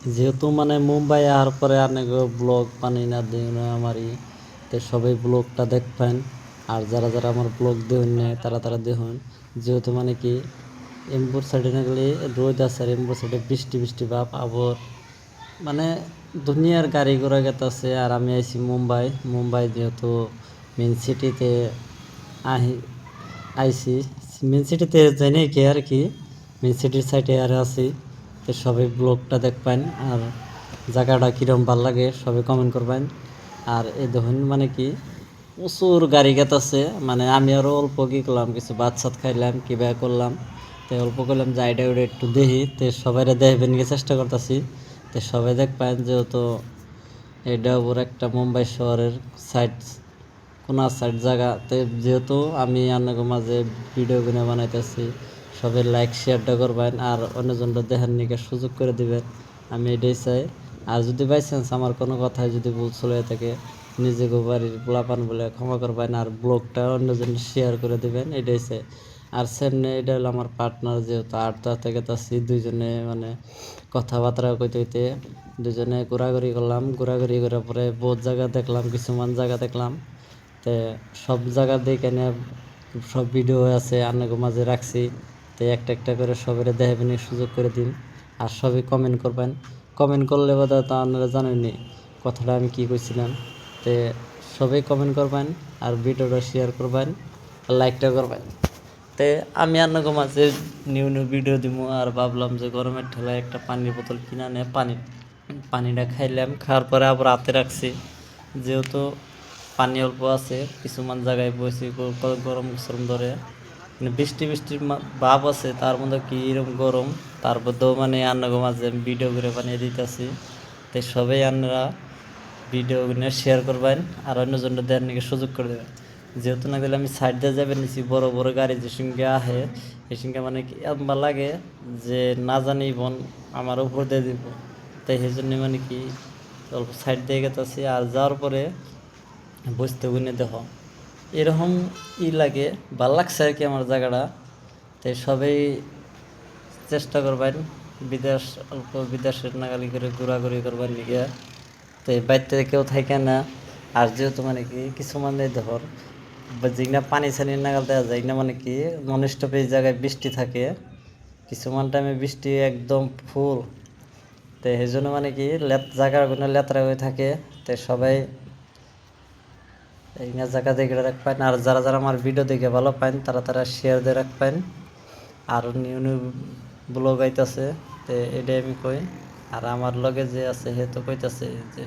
যেহেতু মানে মুম্বাই আসার পরে অনেক ব্লগ পানি না দিই না আমারই, তো সবাই ব্লগটা দেখবেন। আর যারা যারা আমার ব্লগ দেখুন নেয় তারা তারা দেখুন। যেহেতু মানে কি এমপুর সাইডে না গেলে রোদ আছে, আর এমপুর সাইডে বৃষ্টি বৃষ্টি ভাব আবর, মানে দুনিয়ার গাড়ি ঘোড়া গেতেছে। আর আমি আইছি মুম্বাই। মুম্বাই যেহেতু মেন সিটিতে আহি আইছি, মেন সিটিতে যাই নাই কি আর কি, মেন সিটির সাইডে আর আছি। তো সবাই ব্লগটা দেখবেন। আর জায়গাটা কীরকম ভাল লাগে সবাই কমেন্ট করবেন। আর এই দেখুন মানে কি প্রচুর গাড়ি গেতাছে, মানে আমি আরও অল্প কি করলাম, কিছু ভাত সাত খাইলাম কিবা করলাম, তো অল্প করলাম যে আইডা উইডা একটু দেখি, তো সবাই দেখবেন নিয়ে চেষ্টা করতেছি। তো সবাই দেখবেন যেহেতু এটা ওপর একটা মুম্বাই শহরের সাইড, কোনা সাইড জায়গাতে, যেহেতু আমি আপনাকে মাঝে ভিডিও গুলো বানাইতেছি, সবাই লাইক শেয়ারটা করবেন আর অন্যজনটা দেখার নিকে সুযোগ করে দিবেন, আমি এটাই চাই। আর যদি বাই চান্স আমার কোনো কথায় যদি ভুল চলে থাকে, নিজেকে বাড়ির পোলাপান বলে ক্ষমা করবেন, আর ব্লগটা অন্যজন শেয়ার করে দিবেন, এটাই চাই। আর সামনে এটা হলো আমার পার্টনার, যেহেতু আটটা থেকে তাছি দুইজনে মানে কথাবার্তা কইতে হইতে দুজনে ঘোরাঘুরি করলাম। ঘোরাঘুরি করার পরে বহুত জায়গা দেখলাম, কিছুমান জায়গা দেখলাম। তো সব জায়গা দেখে নিয়ে সব ভিডিও আছে আপনাকে মাঝে রাখছি। তো একটা একটা করে সবের দেখাবেন সুযোগ করে দিন। আর সবই কমেন্ট করবেন। কমেন্ট করলে বোধ হয় তা আপনারা জানেননি কথাটা আমি কী কইছিলাম। তো সবাই কমেন্ট করবেন আর ভিডিওটা শেয়ার করবেন আর লাইকটা করবেন। তে আমি আপনাকে মাঝে নিউ নিউ ভিডিও দিব। আর ভাবলাম যে গরমের ঠেলায় একটা পানির বোতল কিনা নিয়ে পানিটা খাইলাম, খাওয়ার পরে আবার হাতে রাখছি। যেহেতু পানি অল্প আছে, কিছুমান জায়গায় বসে গরম গরম ধরে, মানে বৃষ্টি বৃষ্টির ভাব আছে, তার মধ্যে কি এরকম গরম, তার মধ্যেও মানে আপনাকে মাঝে ভিডিও করে বানিয়ে দিতেছি। তাই সবাই আপনারা ভিডিও নিয়ে শেয়ার করবেন আর অন্যজনটা দেওয়ার নাকি সুযোগ করে দেবেন। যেহেতু না দিলে আমি সাইড দিয়ে যাবেন নিছি, বড় বড় গাড়ি যে সঙ্গে আহে এই সঙ্গে মানে কি এমন লাগে যে না জানি বোন আমার উপর দিয়ে দিব। তাই সেই জন্য মানে কি অল্প সাইড দিয়ে গেতেছি। আর যাওয়ার পরে বসতে গুনে দেখো এরকম লাগে, ভাল লাগছে আর কি আমার জায়গাটা। তাই সবাই চেষ্টা করবেন বিদেশ অল্প বিদেশের নাগালি করে ঘোরাঘুরি করবার লিগে। তো এই বাড়িতে কেউ থাকে না। আর যেহেতু মানে কি কিছু মানে ধর যেগুলা পানি ছানি নাগাল দেওয়া যায় না, মানে কি নন স্টপ এই জায়গায় বৃষ্টি থাকে, কিছুমান টাইমে বৃষ্টি একদম ফুল। তো সেই জন্য মানে কি জায়গাগুলো লেতরা হয়ে থাকে। তো সবাই এই জায়গা দেখে রাখবেন। আর যারা যারা আমার ভিডিও দেখে ভালো পান তারা তারা শেয়ার দিয়ে রাখবেন। আর নিউ নিউ ব্লগ আইতাছে, তো এটাই আমি কই। আর আমার লগে যে আছে হে তো কইতাছে যে